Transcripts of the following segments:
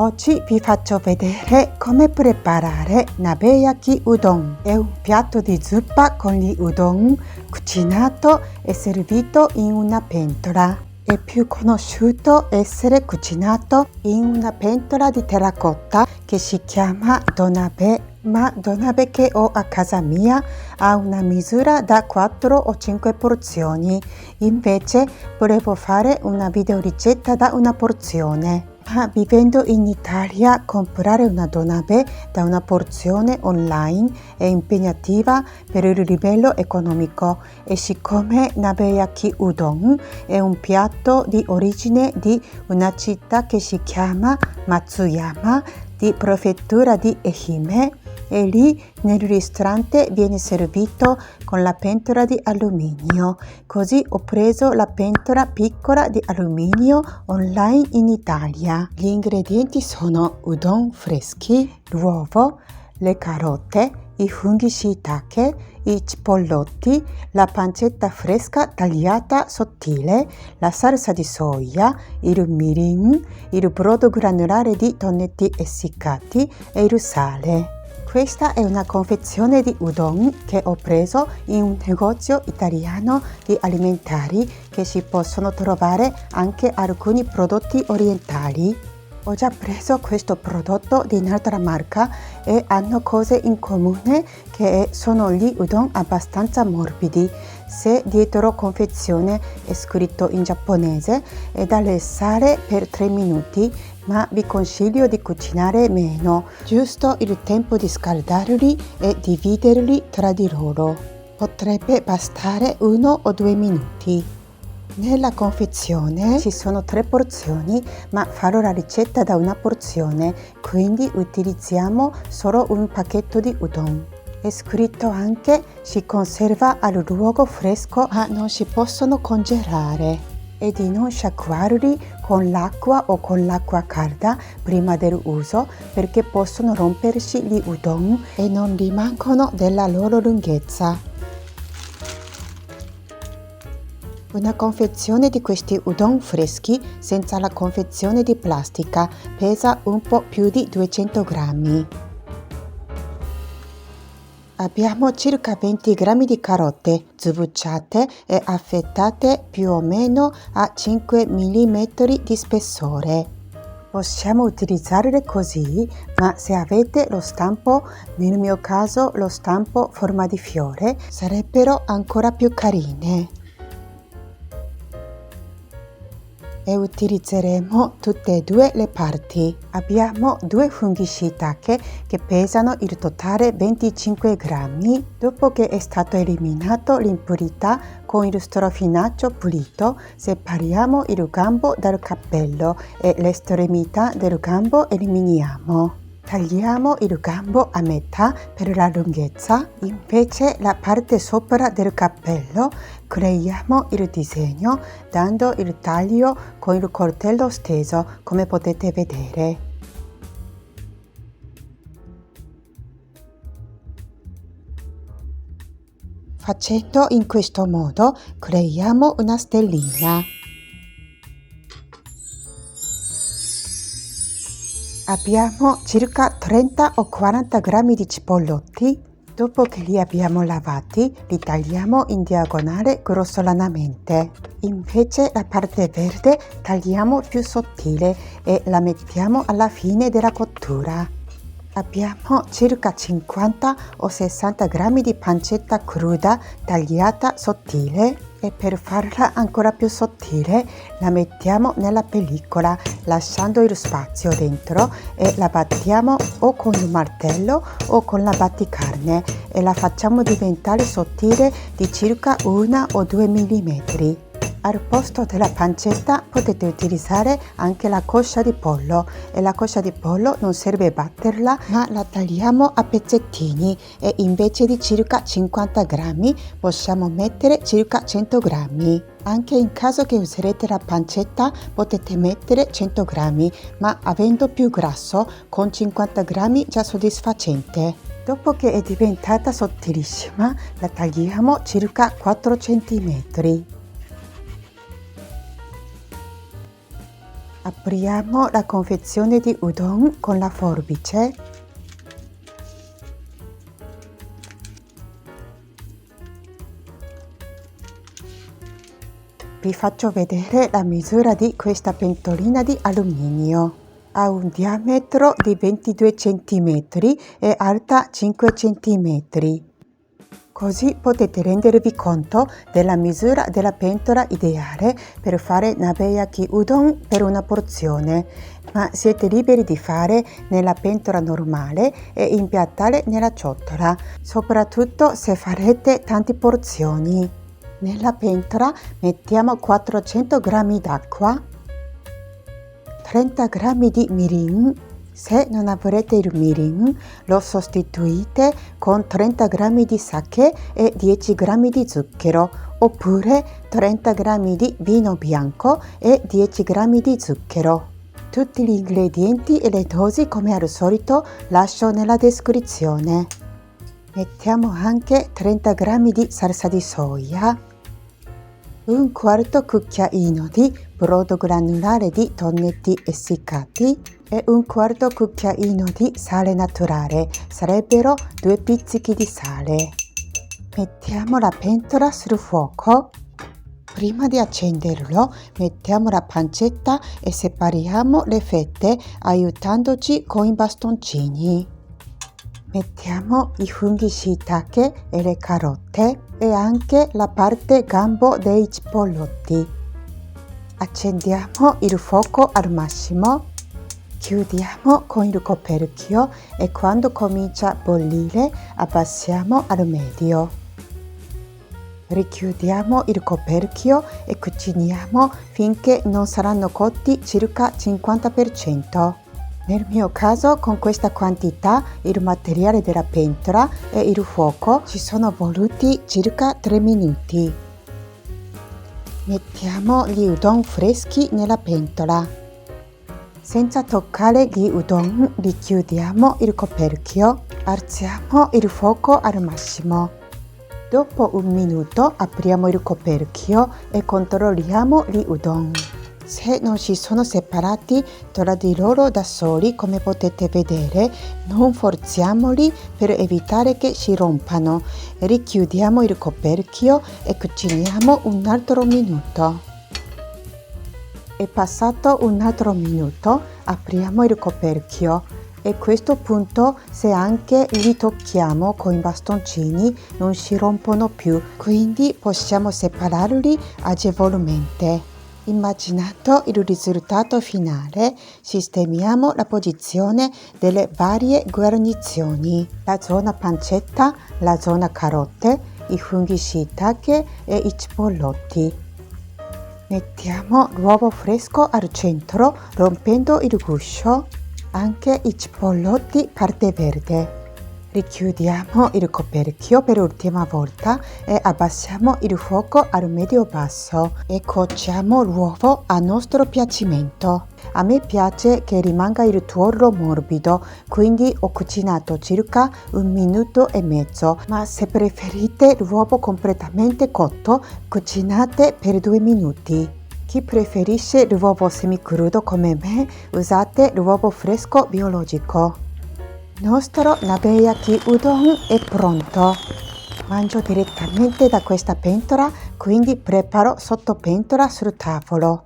Oggi vi faccio vedere come preparare nabeyaki udon. È un piatto di zuppa con gli udon cucinato e servito in una pentola. È più conosciuto essere cucinato in una pentola di terracotta che si chiama donabe, ma donabe che ho a casa mia ha una misura da 4 o 5 porzioni. Invece volevo fare una videoricetta da una porzione. Ma vivendo in Italia, comprare una donabe da una porzione online è impegnativa per il livello economico e siccome nabeyaki udon è un piatto di origine di una città che si chiama Matsuyama di prefettura di Ehime e lì nel ristorante viene servito con la pentola di alluminio. Così ho preso la pentola piccola di alluminio online in Italia. Gli ingredienti sono udon freschi, l'uovo, le carote, i funghi shiitake, i cipollotti, la pancetta fresca tagliata sottile, la salsa di soia, il mirin, il brodo granulare di tonnetti essiccati e il sale. Questa è una confezione di udon che ho preso in un negozio italiano di alimentari che si possono trovare anche alcuni prodotti orientali. Ho già preso questo prodotto di un'altra marca e hanno cose in comune che sono gli udon abbastanza morbidi. Se dietro confezione è scritto in giapponese è da lasciare per 3 minuti, ma vi consiglio di cucinare meno, giusto il tempo di scaldarli e dividerli tra di loro. Potrebbe bastare 1 o 2 minuti. Nella confezione ci sono 3 porzioni, ma farò la ricetta da una porzione, quindi utilizziamo solo un pacchetto di udon. È scritto anche si conserva al luogo fresco ma non si possono congelare e di non sciacquarli con l'acqua o con l'acqua calda prima dell'uso perché possono rompersi gli udon e non rimangono della loro lunghezza. Una confezione di questi udon freschi senza la confezione di plastica pesa un po' più di 200 grammi. Abbiamo circa 20 grammi di carote sbucciate e affettate più o meno a 5 mm di spessore. Possiamo utilizzarle così, ma se avete lo stampo, nel mio caso lo stampo forma di fiore, sarebbero ancora più carine. E utilizzeremo tutte e due le parti. Abbiamo 2 funghi shiitake che pesano il totale 25 grammi. Dopo che è stato eliminato l'impurità con il strofinaccio pulito, separiamo il gambo dal cappello e l'estremità del gambo eliminiamo. Tagliamo il gambo a metà per la lunghezza, invece la parte sopra del cappello creiamo il disegno dando il taglio con il coltello steso, come potete vedere. Facendo in questo modo creiamo una stellina. Abbiamo circa 30 o 40 grammi di cipollotti. Dopo che li abbiamo lavati, li tagliamo in diagonale grossolanamente. Invece la parte verde tagliamo più sottile e la mettiamo alla fine della cottura. Abbiamo circa 50 o 60 grammi di pancetta cruda tagliata sottile e per farla ancora più sottile la mettiamo nella pellicola lasciando il spazio dentro e la battiamo o con il martello o con la batticarne e la facciamo diventare sottile di circa 1 o 2 mm. Al posto della pancetta potete utilizzare anche la coscia di pollo e la coscia di pollo non serve batterla ma la tagliamo a pezzettini e invece di circa 50 grammi possiamo mettere circa 100 grammi. Anche in caso che userete la pancetta potete mettere 100 grammi ma avendo più grasso con 50 grammi già soddisfacente. Dopo che è diventata sottilissima la tagliamo circa 4 cm. Apriamo la confezione di udon con la forbice. Vi faccio vedere la misura di questa pentolina di alluminio. Ha un diametro di 22 cm e alta 5 cm. Così potete rendervi conto della misura della pentola ideale per fare nabeyaki udon per una porzione, ma siete liberi di fare nella pentola normale e impiattare nella ciotola, soprattutto se farete tante porzioni. Nella pentola mettiamo 400 g d'acqua, 30 g di mirin. Se non avrete il mirin, lo sostituite con 30 g di sake e 10 g di zucchero, oppure 30 g di vino bianco e 10 g di zucchero. Tutti gli ingredienti e le dosi, come al solito, lascio nella descrizione. Mettiamo anche 30 g di salsa di soia, un quarto cucchiaino di brodo granulare di tonnetti essiccati e un quarto cucchiaino di sale naturale, sarebbero 2 pizzichi di sale. Mettiamo la pentola sul fuoco. Prima di accenderlo mettiamo la pancetta e separiamo le fette aiutandoci con i bastoncini. Mettiamo i funghi shiitake e le carote e anche la parte gambo dei cipollotti. Accendiamo il fuoco al massimo, chiudiamo con il coperchio e quando comincia a bollire abbassiamo al medio. Richiudiamo il coperchio e cuciniamo finché non saranno cotti circa 50%. Nel mio caso, con questa quantità, il materiale della pentola e il fuoco ci sono voluti circa 3 minuti. Mettiamo gli udon freschi nella pentola. Senza toccare gli udon, richiudiamo il coperchio, alziamo il fuoco al massimo. Dopo un minuto apriamo il coperchio e controlliamo gli udon. Se non si sono separati tra di loro da soli, come potete vedere, non forziamoli per evitare che si rompano. Richiudiamo il coperchio e cuciniamo un altro minuto. È passato un altro minuto, apriamo il coperchio e a questo punto, se anche li tocchiamo con i bastoncini, non si rompono più, quindi possiamo separarli agevolmente. Immaginando il risultato finale, sistemiamo la posizione delle varie guarnizioni, la zona pancetta, la zona carote, i funghi shiitake e i cipollotti. Mettiamo l'uovo fresco al centro, rompendo il guscio, anche i cipollotti parte verde. Richiudiamo il coperchio per l'ultima volta e abbassiamo il fuoco al medio-basso e cuociamo l'uovo a nostro piacimento. A me piace che rimanga il tuorlo morbido, quindi ho cucinato circa 1 minuto e mezzo, ma se preferite l'uovo completamente cotto, cucinate per 2 minuti. Chi preferisce l'uovo semicrudo come me, usate l'uovo fresco biologico. Il nostro nabeyaki udon è pronto. Mangio direttamente da questa pentola, quindi preparo sottopentola sul tavolo.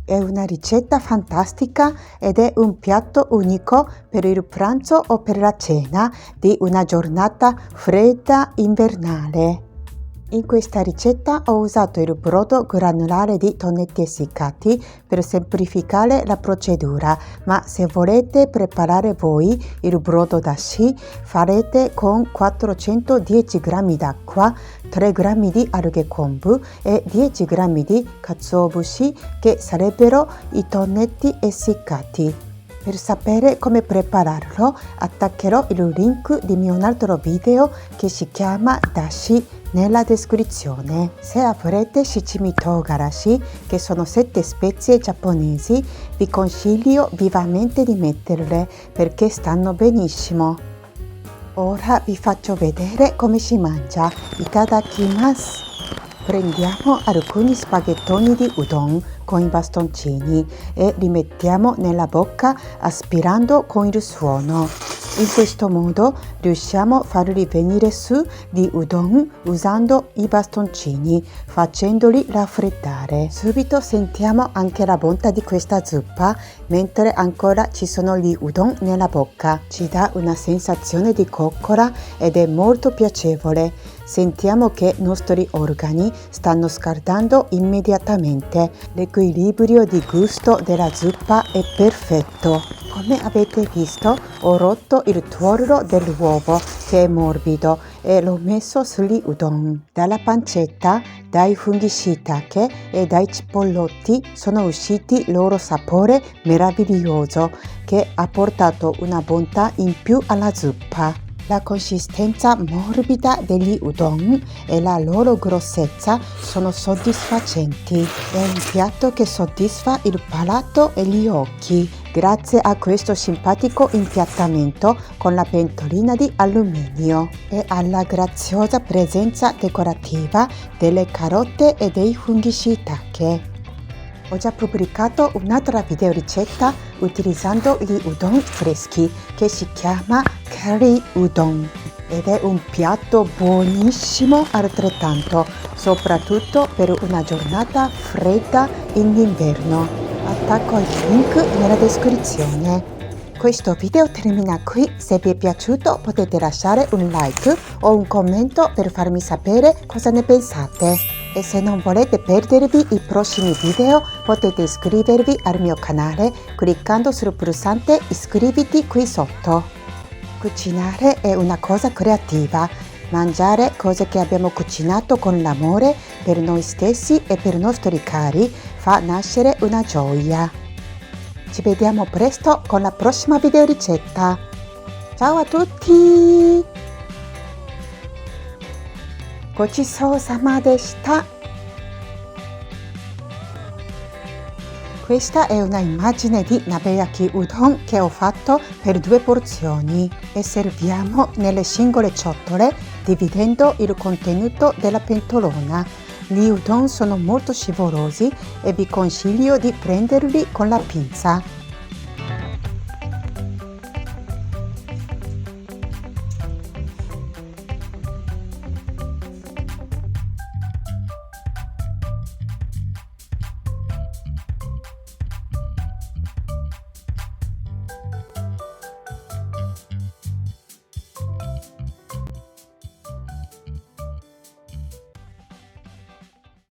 È una ricetta fantastica ed è un piatto unico per il pranzo o per la cena di una giornata fredda invernale. In questa ricetta ho usato il brodo granulare di tonnetti essiccati per semplificare la procedura, ma se volete preparare voi il brodo dashi, farete con 410 g d'acqua, 3 g di alghe kombu e 10 g di katsuobushi, che sarebbero i tonnetti essiccati. Per sapere come prepararlo, attaccherò il link di un altro video che si chiama Dashi nella descrizione. Se avrete shichimi togarashi, che sono 7 spezie giapponesi, vi consiglio vivamente di metterle perché stanno benissimo. Ora vi faccio vedere come si mangia. Itadakimasu! Prendiamo alcuni spaghettoni di udon, con i bastoncini e li mettiamo nella bocca aspirando con il suono. In questo modo riusciamo a farli venire su di udon usando i bastoncini, facendoli raffreddare. Subito sentiamo anche la bontà di questa zuppa mentre ancora ci sono gli udon nella bocca. Ci dà una sensazione di coccola ed è molto piacevole. Sentiamo che i nostri organi stanno scaldando immediatamente. L'equilibrio di gusto della zuppa è perfetto. Come avete visto, ho rotto il tuorlo dell'uovo che è morbido e l'ho messo sugli udon. Dalla pancetta, dai funghi shiitake e dai cipollotti sono usciti il loro sapore meraviglioso che ha portato una bontà in più alla zuppa. La consistenza morbida degli udon e la loro grossezza sono soddisfacenti. È un piatto che soddisfa il palato e gli occhi, grazie a questo simpatico impiattamento con la pentolina di alluminio e alla graziosa presenza decorativa delle carote e dei funghi shiitake. Ho già pubblicato un'altra video ricetta utilizzando gli udon freschi che si chiama curry udon ed è un piatto buonissimo altrettanto, soprattutto per una giornata fredda in inverno. Attacco il link nella descrizione. Questo video termina qui. Se vi è piaciuto potete lasciare un like o un commento per farmi sapere cosa ne pensate. E se non volete perdervi i prossimi video potete iscrivervi al mio canale cliccando sul pulsante iscriviti qui sotto. Cucinare è una cosa creativa. Mangiare cose che abbiamo cucinato con l'amore per noi stessi e per i nostri cari fa nascere una gioia. Ci vediamo presto con la prossima video ricetta. Ciao a tutti! Gocisou-sama deshita! Questa è una immagine di nabeyaki udon che ho fatto per 2 porzioni e serviamo nelle singole ciotole dividendo il contenuto della pentolona. Gli udon sono molto scivolosi e vi consiglio di prenderli con la pinza.